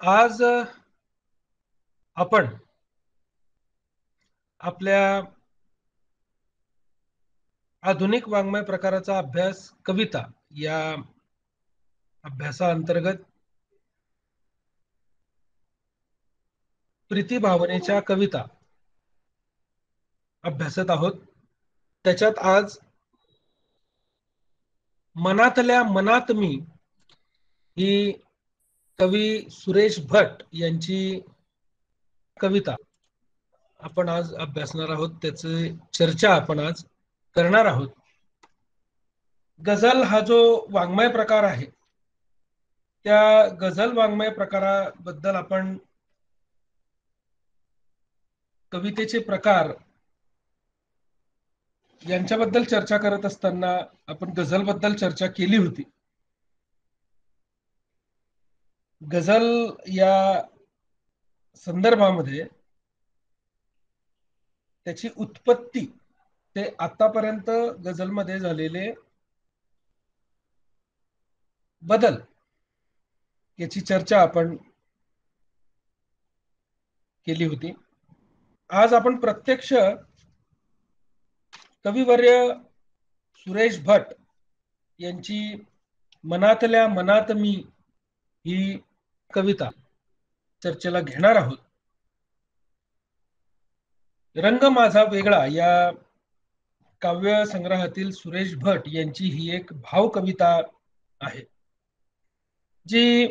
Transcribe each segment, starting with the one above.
आज आपण आपल्या आधुनिक वाङ्मय प्रकाराचा अभ्यास कविता या अभ्यासाअंतर्गत प्रीतिभावनेच्या कविता अभ्यासत आहोत। त्याच्यात आज मनातल्या मनात मी ही कवी सुरेश भट यांची कविता आपण आज अभ्यासणार आहोत। त्याची चर्चा आपण आज करणार आहोत। गझल हा जो वाङ्मय प्रकार आहे त्या गझल वाङ्मय प्रकाराबद्दल आपण कवितेचे प्रकार यांच्याबद्दल चर्चा करत असताना आपण गझल बद्दल चर्चा केली होती। गझल या संदर्भामध्ये त्याची उत्पत्ती ते आतापर्यंत गझलमध्ये झालेले बदल याची चर्चा आपण केली होती। आज आपण प्रत्यक्ष कविवर्य सुरेश भट यांची मनातल्या मनात मी ही कविता चर्चेला घेणार आहोत। रंग माझा वेगळा या काव्य संग्रहातील सुरेश भट यांची ही एक भाव कविता आहे, जी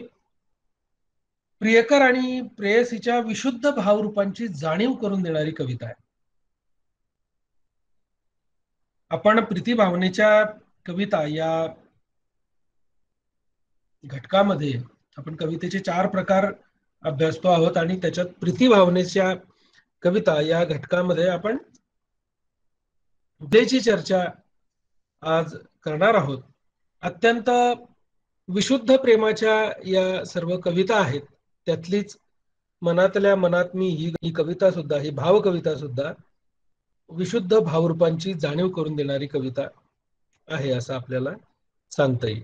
प्रियकर आणि प्रेयसीच्या विशुद्ध भावरूपांची जाणीव करून देणारी कविता आहे। आपण प्रीतिभावनेच्या कविता या घटकामध्ये आपण कवितेचे 4 प्रकार अभ्यासतो आहोत आणि त्याच्यात प्रीतिभावनेच्या कविता या घटकामध्ये आपण उद्याची चर्चा आज करणार आहोत। अत्यंत विशुद्ध प्रेमाच्या या सर्व कविता आहेत। त्यातलीच मनातल्या मनात मी ही कविता सुद्धा, ही भाव कविता सुद्धा विशुद्ध भावरूपांची जाणीव करून देणारी कविता आहे असं आपल्याला सांगता येईल।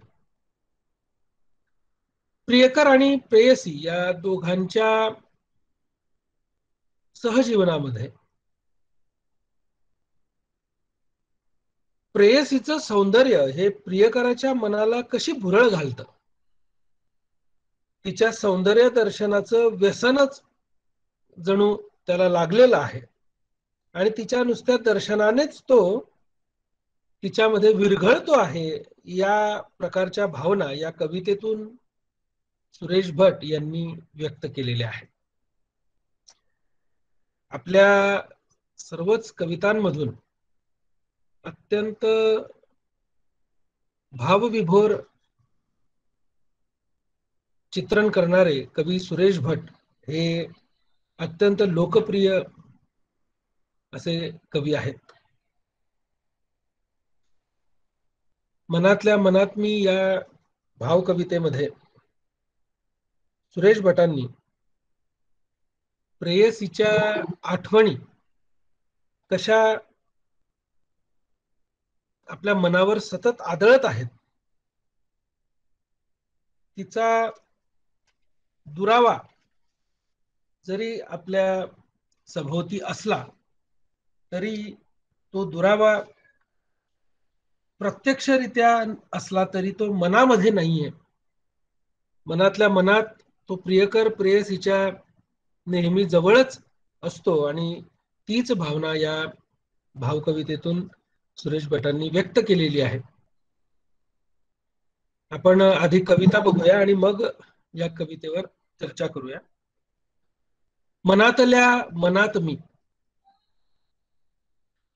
प्रियकर आणि प्रेयसी या दोघांच्या सहजीवनामध्ये प्रेयसीचं सौंदर्य हे प्रियकराच्या मनाला कशी भुरळ घालतं, तिच्या सौंदर्य दर्शनाचं व्यसनच जणू त्याला लागलेलं आहे आणि तिच्या नुसत्या दर्शनानेच तो तिच्यामध्ये विरघळतो आहे। या प्रकारच्या भावना या कवितेतून सुरेश भट यांनी व्यक्त केलेल्या आहेत। आपल्या सर्वच कवितांमधून अत्यंत भावविभोर चित्रण करणारे कवी सुरेश भट हे अत्यंत लोकप्रिय असे कवी आहेत। मनातल्या मनात मी या भाव कवितेमध्ये सुरेश भटांनी प्रेयसीच्या आठवणी कशा आपल्या मनावर सतत आदळत आहेत, तिचा दुरावा जरी आपल्या सभोवती असला तरी तो दुरावा प्रत्यक्षरित्या असला तरी तो मनामध्ये नाहीये। मनातल्या मनात तो प्रियकर प्रेयसीच्या नेहमी जवळच असतो आणि तीच भावना या भावकवितेतून सुरेश भटांनी व्यक्त केलेली आहे। आपण आधी कविता बघूया आणि मग या कवितेवर चर्चा करूया। मनातल्या मनात मी,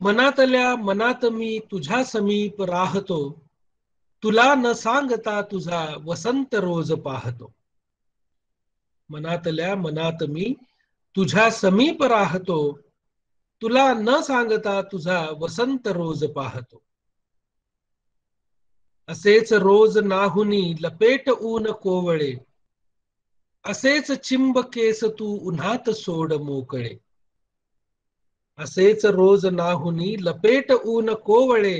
मनातल्या मनात मी तुझ्या समीप राहतो, तुला न सांगता तुझा वसंत रोज पाहतो। मनातल्या मनात मी तुझ्या समीप राहतो, तुला न सांगता तुझा वसंत रोज पाहतो। असेच रोज नाहुनी लपेट ऊन कोवळे, असेच चिंब केस तू उन्हात सोड मोकळे। असेच रोज नाहुनी लपेट ऊन कोवळे,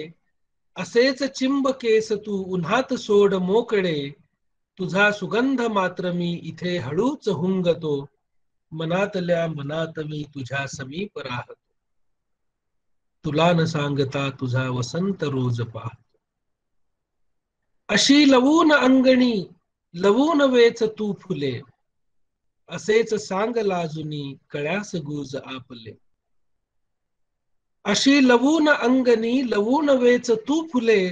असेच चिंब केस तू उन्हात सोड मोकळे। तुझा सुगंध मात्र मी इथे हळूच हुंगतो, मनातल्या मनात मी तुझ्या समीप राहतो. तुला न सांगता तुझा वसंत रोज पाहतो. अशी लवून अंगणी लवून वेच तू फुले, असेच सांग लाजुनी कळ्यास गुज आपले. अशी लवून अंगणी लवून वेच तू फुले,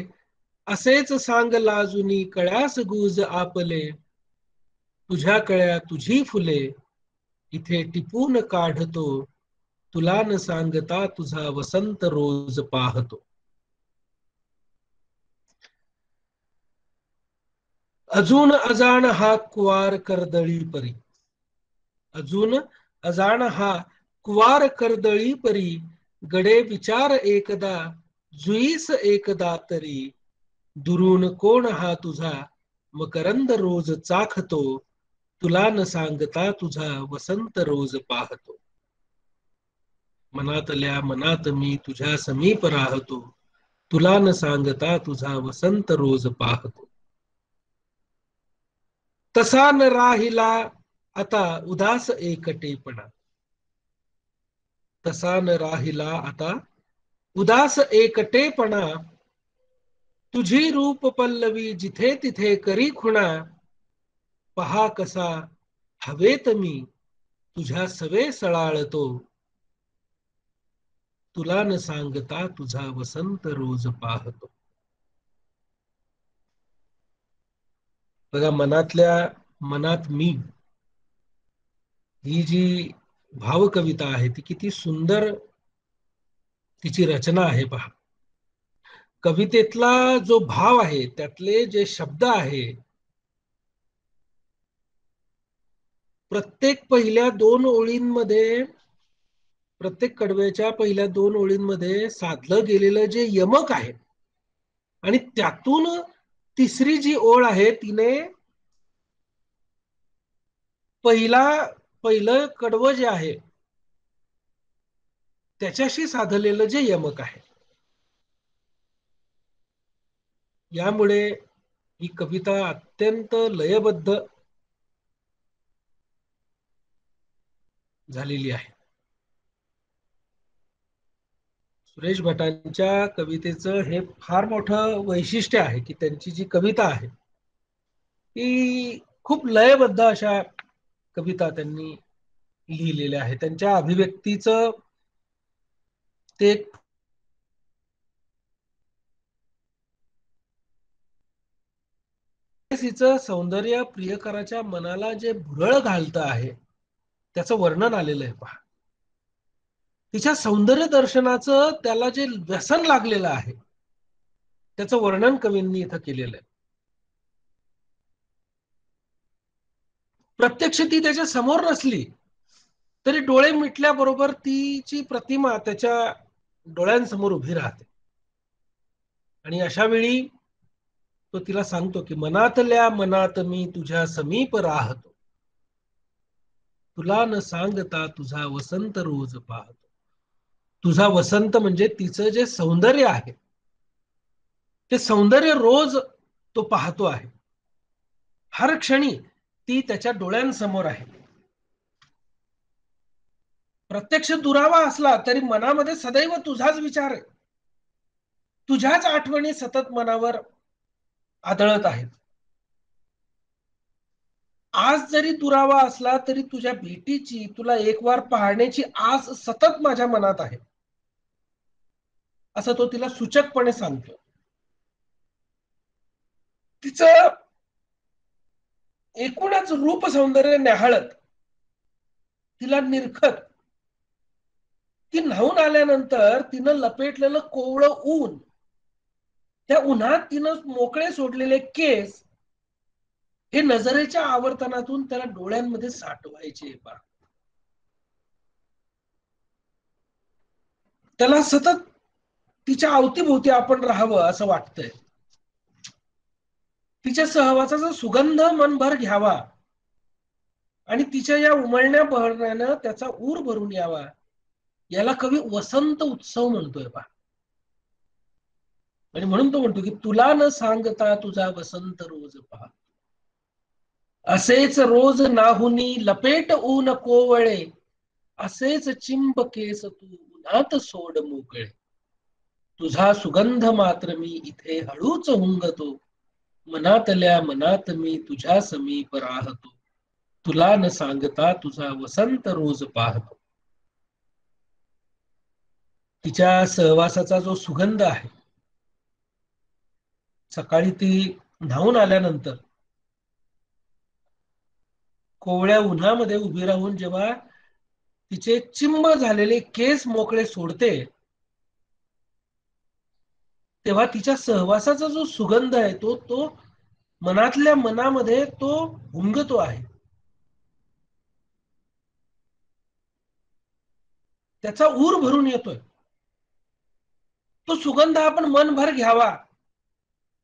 असेच सांग लाजुनी कळ्यास गुज आपले. तुझ्या कळ्या तुझी फुले इथे टिपून काढतो, तुला न सांगता तुझा वसंत रोज पाहतो. अजून अजाण हा कुवार कर्दळी परी, अजून अजाण हा कुवार कर्दळी परी, गडे विचार एकदा जुईस एकदा तरी. दुरून कोण हा तुझा मकरंद रोज चाखतो, तुला न सांगता तुझा वसंत रोज पाहतो. मनातल्या मनात मी तुझ्या समीप राहतो, तुला न सांगता तुझा वसंत रोज पाहतो. तसा न राहिला आता उदास एकटेपणा, तसा न राहिला आता उदास एकटेपणा. तुझी रूप पल्लवी जिथे तिथे करी खुणा, पहा कसा हवेत मी तुझ्या सवे सळाळतो, तुला न सांगता तुझा वसंत रोज पाहतो. बघा, मनातल्या मनात मी ही जी भावकविता आहे ती किती सुंदर तिची रचना आहे पहा. कवितेतला जो भाव आहे त्यातले जे शब्द आहे, प्रत्येक पहिल्या दोन ओळींमध्ये, प्रत्येक कडव्याच्या पहिल्या दोन ओळींमध्ये साधलं गेलेलं जे यमक आहे, आणि त्यातून तिसरी जी ओळ आहे तिने पहिलं कडवं जे आहे त्याच्याशी साधलेलं जे यमक आहे, यामुळे ही कविता अत्यंत लयबद्ध झालेली आहे. सुरेश भटांच्या कवितेचं हे फार मोठं वैशिष्ट्य आहे की त्यांची जी कविता आहे ती खूप लयबद्ध अशा कविता त्यांनी लिहिलेल्या आहे. त्यांच्या अभिव्यक्तीचं ते सौंदर्य प्रियकराच्या मनाला जे भुरळ घालतं आहे त्याचं वर्णन आलेलं आहे पहा. तिच्या सौंदर्य दर्शनाचं त्याला जे व्यसन लागलेलं आहे त्याचं वर्णन कवींनी इथं केलेलं आहे. प्रत्यक्ष ती त्याच्या समोर नसली तरी डोळे मिटल्याबरोबर तिची प्रतिमा त्याच्या डोळ्यांसमोर उभी राहते. आणि अशा वेळी तो तिला सांगतो की मनातल्या मनात मी तुझ्या समीप राहतो, तुला न सांगता तुझा वसंत रोज पाहतो. तुझा वसंत म्हणजे तिचं जे सौंदर्य आहे ते सौंदर्य रोज तो पाहतो आहे. हर क्षणी ती त्याच्या डोळ्यांसमोर आहे. प्रत्यक्ष दुरावा असला तरी मनामध्ये सदैव तुझाच विचार आहे, तुझ्याच आठवणी सतत मनावर आदळत आहेत. आज जरी दुरावा असला तरी तुझ्या भेटीची, तुला एक वार पाहण्याची आस सतत माझ्या मनात आहे, असं तो तिला सूचकपणे सांगतो. तिचं एकूणच रूप सौंदर्य न्याहाळत, तिला निरखत, ती न्हाऊन आल्यानंतर तिनं लपेटलेलं कोवळं ऊन, त्या उन्हात तिनं मोकळे सोडलेले केस हे नजरेच्या आवर्तनातून त्याला डोळ्यांमध्ये साठवायचे पहा. त्याला सतत तिच्या अवतीभोवती आपण राहावं असं वाटतंय. तिच्या सहवासाचा सुगंध मनभर घ्यावा आणि तिच्या या उमळण्या बहरण्यानं त्याचा ऊर भरून यावा, याला कवी वसंत उत्सव म्हणतोय पहा. आणि म्हणून तो म्हणतो की तुला न सांगता तुझा वसंत रोज पहा. असेच रोज नाहुनी लपेट ऊन कोवळे, असेच चिंब केस तू उन्हात सोड मोकळे. तुझा सुगंध मात्र मी इथे हळूच हुंगतो, मनातल्या मनात मी तुझ्या समीप राहतो. तुला न सांगता तुझा वसंत रोज पाहतो. तिच्या सहवासाचा जो सुगंध आहे, सकाळी ती न्हावून आल्यानंतर कोवळ्या उन्हामध्ये उभी राहून जेव्हा तिचे चिंब झालेले केस मोकळे सोडते, तेव्हा तिच्या सहवासाचा जो सुगंध आहे तो तो मनातल्या मनामध्ये तो हुंगतो आहे. त्याचा ऊर भरून येतोय. तो सुगंध आपण मनभर घ्यावा,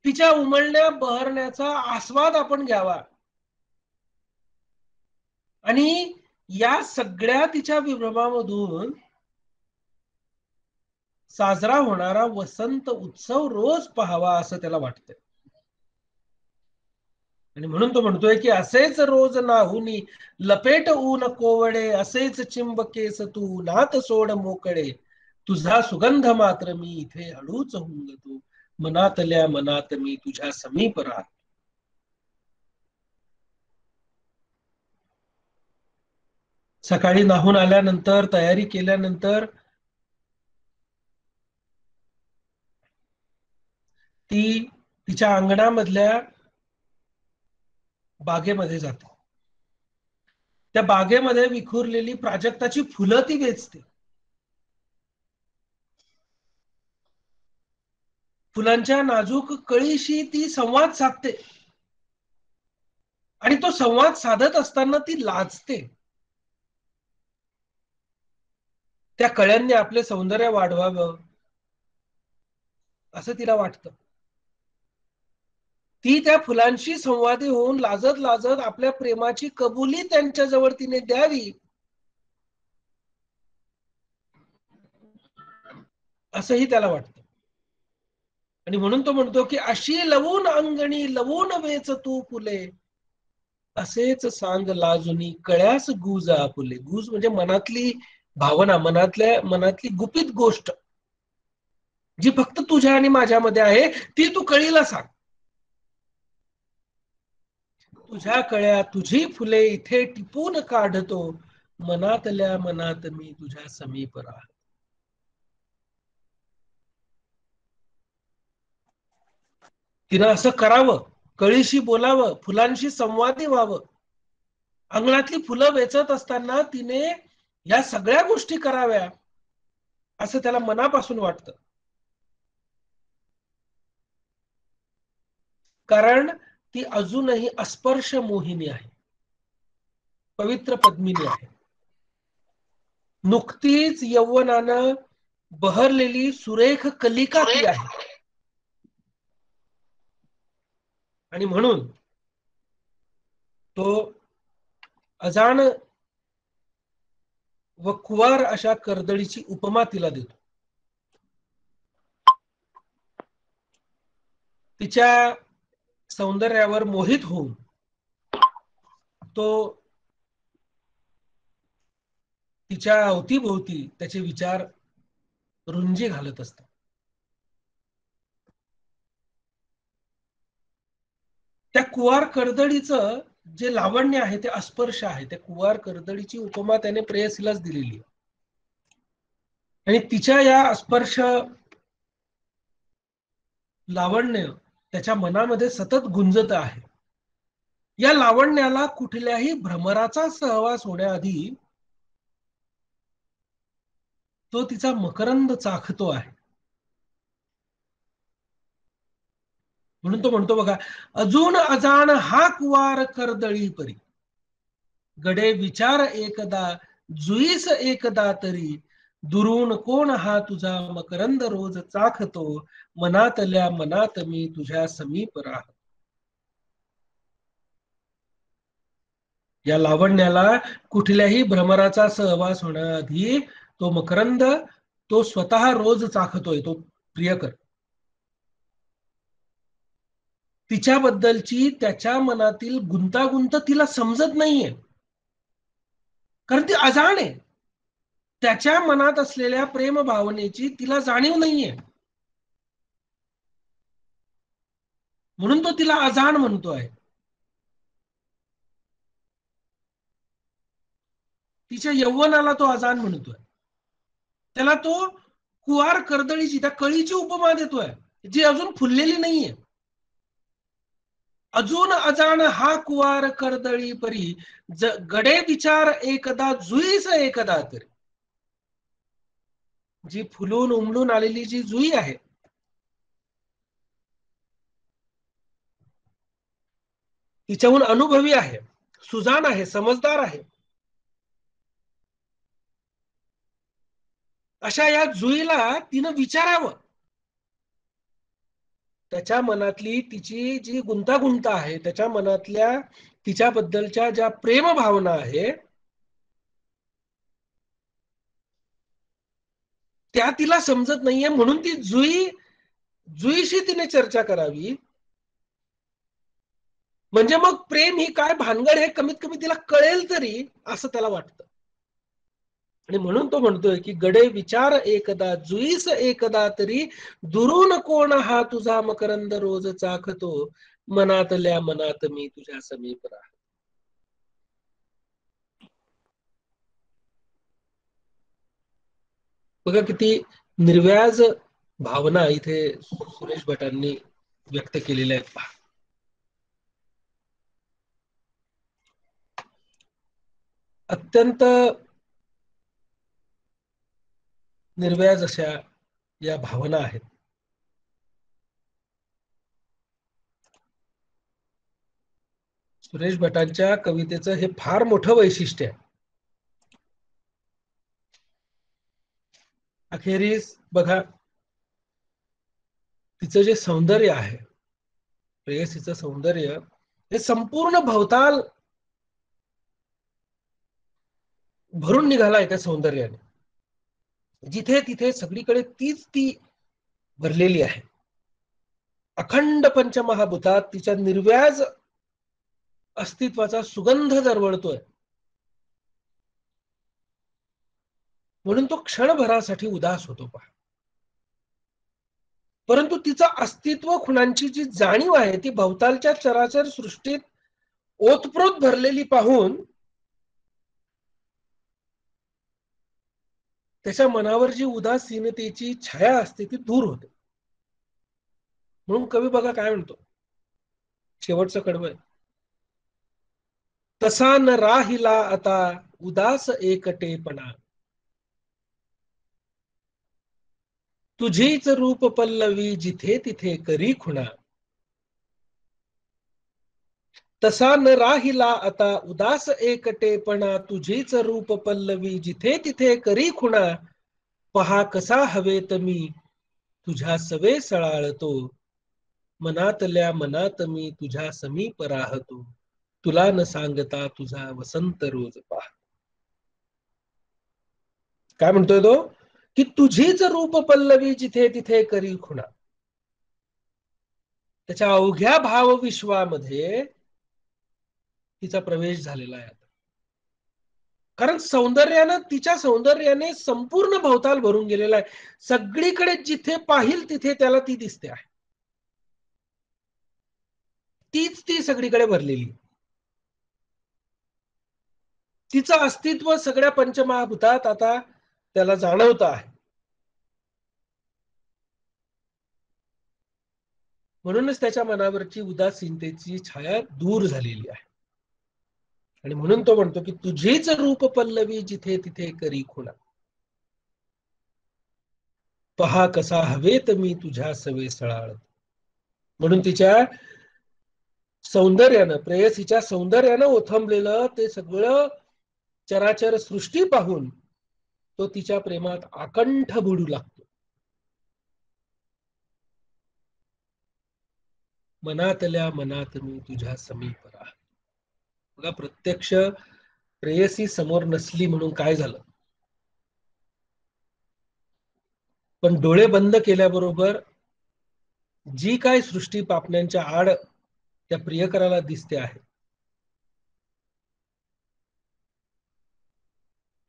तिच्या उमलण्या बहरण्याचा आस्वाद आपण घ्यावा. आणि या सगळ्या तिच्या विभ्रमामधून साजरा होणारा वसंत उत्सव रोज पाहावा असं त्याला वाटतंय. आणि म्हणून तो म्हणतोय की असेच रोज नाहुनी लपेट ऊन कोवळे, असेच चिंब केस तू नात सोड मोकळे. तुझा सुगंध मात्र मी इथे हळूच हुंगतो, मनातल्या मनात मी तुझ्या समीप राहतो. सकाळी नाहून आल्यानंतर तयारी केल्यानंतर ती तिच्या अंगणामधल्या बागेमध्ये जाते. त्या बागेमध्ये विखुरलेली प्राजक्ताची फुलं ती वेचते. फुलांच्या नाजूक कळीशी ती संवाद साधते. आणि तो संवाद साधत असताना ती लाजते. त्या कळ्यांनी आपले सौंदर्य वाढवावं असं तिला वाटतं. ती त्या फुलांशी संवादी होऊन लाजत लाजत आपल्या प्रेमाची कबुली त्यांच्याजवळ तिने द्यावी असंही त्याला वाटतं. आणि म्हणून तो म्हणतो की अशी लवून अंगणी लवून वेच तू फुले, असेच सांग लाजुनी कळ्यास गुज आपुले. गुज म्हणजे मनातली भावना, मनातली गुपित गोष्ट जी फक्त तुझ्या आणि माझ्यामध्ये आहे, ती तू कळीला सांग. तुझ्या कळ्या तुझी फुले इथे टिपून काढतो, मनातल्या मनात मी तुझ्या समीप राहतो. तिनं असं करावं, कळीशी बोलावं, फुलांशी संवादी व्हावं. अंगणातली फुलं वेचत असताना तिने या सगळ्या गोष्टी कराव्या असं त्याला मनापासून वाटतं. कारण ती अजूनही अस्पर्श मोहिनी आहे, पवित्र पद्मिनी आहे. नुकतीच यौवनानं बहरलेली सुरेख कलिका ती आहे. आणि म्हणून तो अजाण व कुवार अशा कर्दळीची उपमा तिला देतो. तिच्या सौंदर्यावर मोहित होऊन तो तिच्या अवतीभोवती त्याचे विचार रुंजी घालत असतात. त्या कुवार कर्दळीचं जे लावण्य आहे ते अस्पर्श आहे. त्या कुवार कर्दळीची उपमा त्याने प्रेयसीलाच दिलेली आहे. आणि तिच्या या अस्पर्श लावण्य त्याच्या मनामध्ये सतत गुंजत आहे. या लावण्याला कुठल्याही भ्रमराचा सहवास होण्याआधी तो तिचा मकरंद चाखतो आहे. म्हणून तो म्हणतो बघा, अजून अजाण हा कुवार कर्दळी परी, गडे विचार एकदा जुईस एकदा तरी, दुरून कोण हा तुझा मकरंद रोज चाखतो, मनातल्या मनात मी तुझ्या समीप राहतो. या लावण्याला कुठल्याही भ्रमराचा सहवास होण्याआधी तो मकरंद तो स्वतः रोज चाखतोय, तो प्रियकर. तिच्याबद्दलची त्याच्या मनातील गुंतागुंत तिला समजत नाहीये, कारण ती अजाण आहे. त्याच्या मनात असलेल्या प्रेम भावनेची तिला जाणीव नाहीये, म्हणून तो तिला अजाण म्हणतोय. तिच्या यौवनाला तो अजाण म्हणतोय. त्याला तो कुवार कर्दळीची, त्या कळीची उपमा देतोय, जी अजून फुललेली नाहीये. अजून अजाण हा कुवार कर्दळी परी, गडे विचार एकदा जुईस एकदा तरी. जी फुलून उमलून आलेली जी जुई आहे, तिच्याहून अनुभवी आहे, सुजाण आहे, समजदार आहे, अशा या जुईला तिनं विचारावं. त्याच्या मनातली तिची जी गुंतागुंत आहे, त्याच्या मनातल्या तिच्याबद्दलच्या ज्या प्रेम भावना आहे, त्या तिला समजत नाहीये, म्हणून ती जुईशी तिने चर्चा करावी. म्हणजे मग प्रेम ही काय भानगड हे कमीत कमी तिला कळेल तरी, असं त्याला वाटतं. आणि म्हणून तो म्हणतोय की गडे विचार एकदा जुईस एकदा तरी, दुरून कोण हा तुझा मकरंद रोज चाखतो, मनातल्या मनात मी तुझ्या समीप राह. बघा किती निर्व्याज भावना इथे सुरेश भटांनी व्यक्त केलेल्या आहेत पहा. अत्यंत निर्व्याज अशा या भावना आहेत. सुरेश भटांच्या कवितेचं हे फार मोठं वैशिष्ट्य आहे. अखेरीस बघा, तिचं जे सौंदर्य आहे, प्रेयसीचं सौंदर्य, हे संपूर्ण भवताल भरून निघालाय त्या सौंदर्याने. जिथे तिथे सगळीकडे तीच ती भरलेली आहे. अखंड पंचमहाभूतात तिच्या निर्व्याज अस्तित्वाचा सुगंध दरवळतोय, म्हणून तो क्षणभरासाठी उदास होतो पहा. परंतु तिचं अस्तित्व खुणांची जी जाणीव आहे, ती भवतालच्या चराचर सृष्टीत ओतप्रोत भरलेली पाहून त्याच्या मनावर जी उदासीनतेची छाया असते ती दूर होते. म्हणून कवी बघा काय म्हणतो, शेवटचं कडवं आहे. तसा न राहिला आता उदास एकटेपणा, तुझीच रूप पल्लवी जिथे तिथे करी खुणा. तसा न राहिला आता उदास एकटेपणा, तुझीच रूप पल्लवी जिथे तिथे करी खुणा. पहा कसा हवेत मी तुझ्या सवे सळाळतो, मनातल्या मनात मी तुझ्या समीप राहतो, तुला न सांगता तुझा वसंत रोज पहा. काय म्हणतोय तो, की तुझीच रूप पल्लवी जिथे तिथे करी खुणा. त्याच्या अवघ्या भावविश्वामध्ये तिचा प्रवेश झालेला आहे. कारण सौंदर्यानं, तिच्या सौंदर्याने संपूर्ण भवताल भरून गेलेला आहे. सगळीकडे जिथे पाहिल तिथे त्याला ती दिसते आहे, तीच ती सगळीकडे भरलेली. तिचं अस्तित्व सगळ्या पंचमहाभूतात आता त्याला जाणवत आहे. म्हणूनच त्याच्या मनावरची उदासीनतेची छाया दूर झालेली आहे. आणि म्हणून तो म्हणतो की तुझीच रूप पल्लवी जिथे तिथे करी खुणा. पहा कसा हवेत मी तुझ्या सवे सळाळ. म्हणून तिच्या सौंदर्यानं, प्रेयसीच्या सौंदर्यानं ओथंबलेलं ते सगळं चराचर सृष्टी पाहून तो तिच्या प्रेमात आकंठ बुडू लागतो. मनातल्या मनात मी तुझ्या समीप राह. बघा, प्रत्यक्ष प्रेयसी समोर नसली म्हणून काय झालं, पण डोळे बंद केल्याबरोबर जी काय सृष्टी पापण्यांच्या आड त्या प्रियकराला दिसते आहे.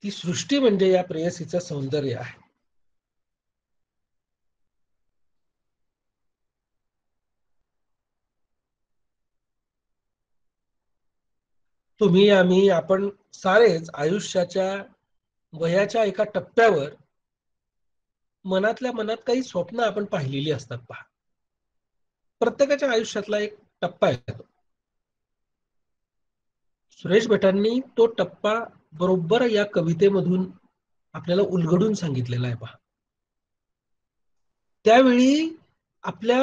ती सृष्टी म्हणजे या प्रेयसीचं सौंदर्य आहे. तुम्ही, आम्ही, आपण सारेच आयुष्याच्या वयाच्या एका टप्प्यावर मनातल्या मनात काही स्वप्न आपण पाहिलेली असतात पहा. प्रत्येकाच्या आयुष्यातला एक टप्पा येतो. सुरेश भटांनी तो टप्पा बरोबर या कवितेमधून आपल्याला उलगडून सांगितलेला आहे पहा. त्यावेळी आपल्या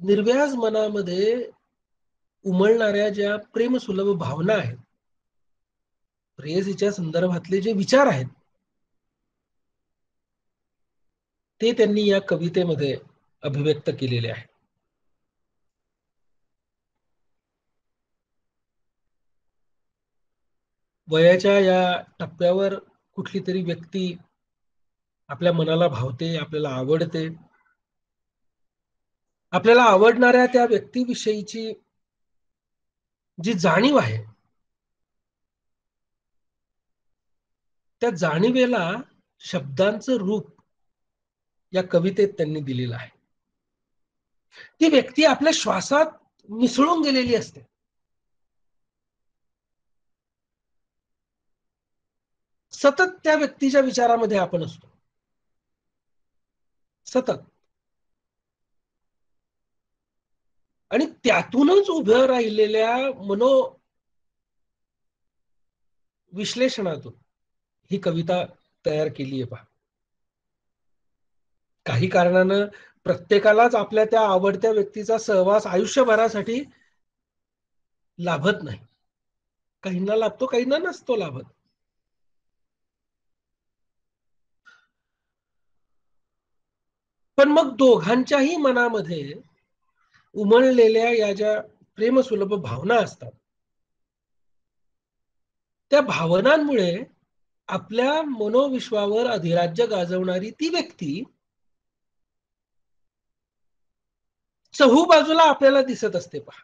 निर्व्याज मनामध्ये उमलणाऱ्या ज्या प्रेमसुलभ भावना आहेत, प्रेयसीच्या संदर्भातले जे विचार आहेत, ते त्यांनी या कवितेमध्ये अभिव्यक्त केलेले आहे. वयाच्या या टप्प्यावर कुठली तरी व्यक्ती आपल्या मनाला भावते, आपल्याला आवडते. आपल्याला आवडणाऱ्या त्या व्यक्तीविषयीची जी जाणीव आहे, त्या जाणीवेला शब्दांचं रूप या कवितेत त्यांनी दिलेलं आहे. ती व्यक्ती आपल्या श्वासात मिसळून गेलेली असते. सतत त्या व्यक्तीच्या विचारामध्ये आपण असतो, सतत. आणि त्यातूनच उभं राहिलेल्या मनोविश्लेषणातून ही कविता तयार केली आहे पहा. काही कारणानं प्रत्येकालाच आपल्या त्या आवडत्या व्यक्तीचा सहवास आयुष्यभरासाठी लाभत नाही. काहींना लाभतो, काहींना नसतो लाभत. पण मग दोघांच्याही मनामध्ये उमललेल्या या ज्या प्रेमसुलभ भावना असतात, त्या भावनांमुळे आपल्या मनोविश्वावर अधिराज्य गाजवणारी ती व्यक्ती चहूबाजूला आपल्याला दिसत असते पहा.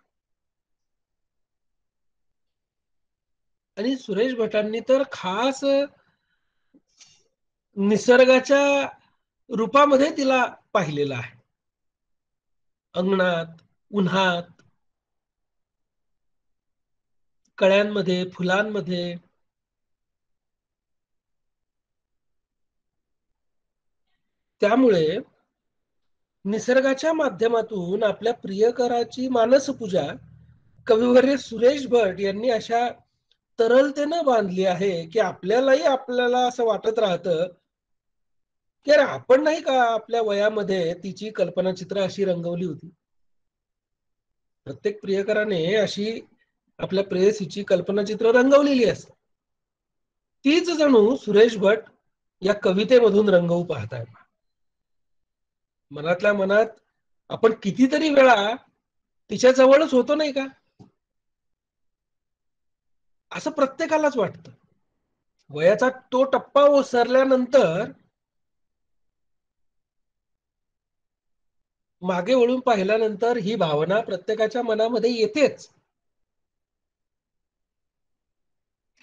आणि सुरेश भटांनी तर खास निसर्गाच्या रूपामध्ये तिला पाहिलेलं आहे. अंगणात, उन्हात, कळ्यांमध्ये, फुलांमध्ये. त्यामुळे निसर्गाच्या माध्यमातून आपल्या प्रियकराची मानसपूजा कविवर्य सुरेश भट यांनी अशा तरलतेनं बांधली आहे की आपल्याला असं वाटत राहतं की अरे, आपण नाही का आपल्या वयामध्ये तिची कल्पनाचित्र अशी रंगवली होती. प्रत्येक प्रियकराने अशी आपल्या प्रेयसीची कल्पनाचित्र रंगवलेली असतात. तीच जणू सुरेश भट या कवितेमधून रंगवू पाहताय. मनातल्या मनात आपण कितीतरी वेळा तिच्या जवळच होतो नाही का, असं प्रत्येकालाच वाटतं. वयाचा तो टप्पा ओसरल्यानंतर मागे वळून पाहिल्यानंतर ही भावना प्रत्येकाच्या मनामध्ये येतेच,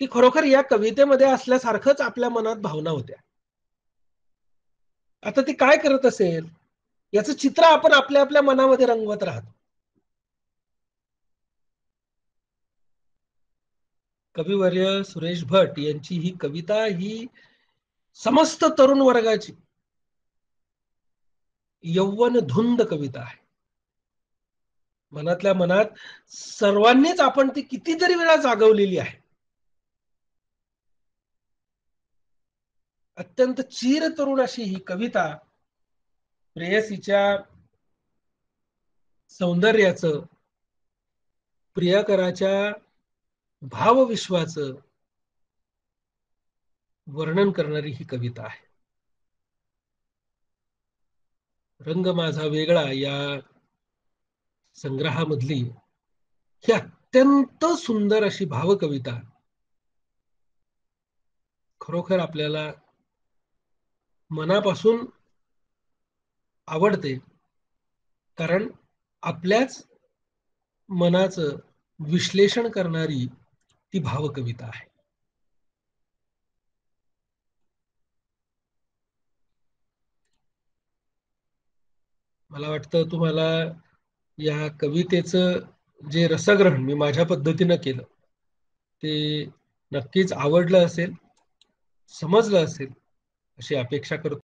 की खरोखर या कवितेमध्ये असल्यासारखंच आपल्या मनात भावना होत्या. आता ती काय करत असेल याचं चित्र आपण आपल्या आपल्या मनामध्ये रंगवत राहतो. कविवर्य सुरेश भट यांची ही कविता ही समस्त तरुण वर्गाची यौवन धुंद कविता आहे. मनातल्या मनात सर्वांनीच आपण ती कितीतरी वेळा जागवलेली आहे. अत्यंत चिरतरुण अशी ही कविता प्रेयसीच्या सौंदर्याचं, प्रियकराच्या भावविश्वाचं वर्णन करणारी ही कविता आहे. रंग माझा वेगळा या संग्रहामधली ही अत्यंत सुंदर अशी भावकविता खरोखर आपल्याला मनापासून आवडते. कारण आपल्याच मनाचं विश्लेषण करणारी ती भावकविता आहे. मला वाटतं तुम्हाला या कवितेचं जे रसग्रहण मी माझ्या पद्धतीनं केलं ते नक्कीच आवडलं असेल, समजलं असेल अशी अपेक्षा करतो.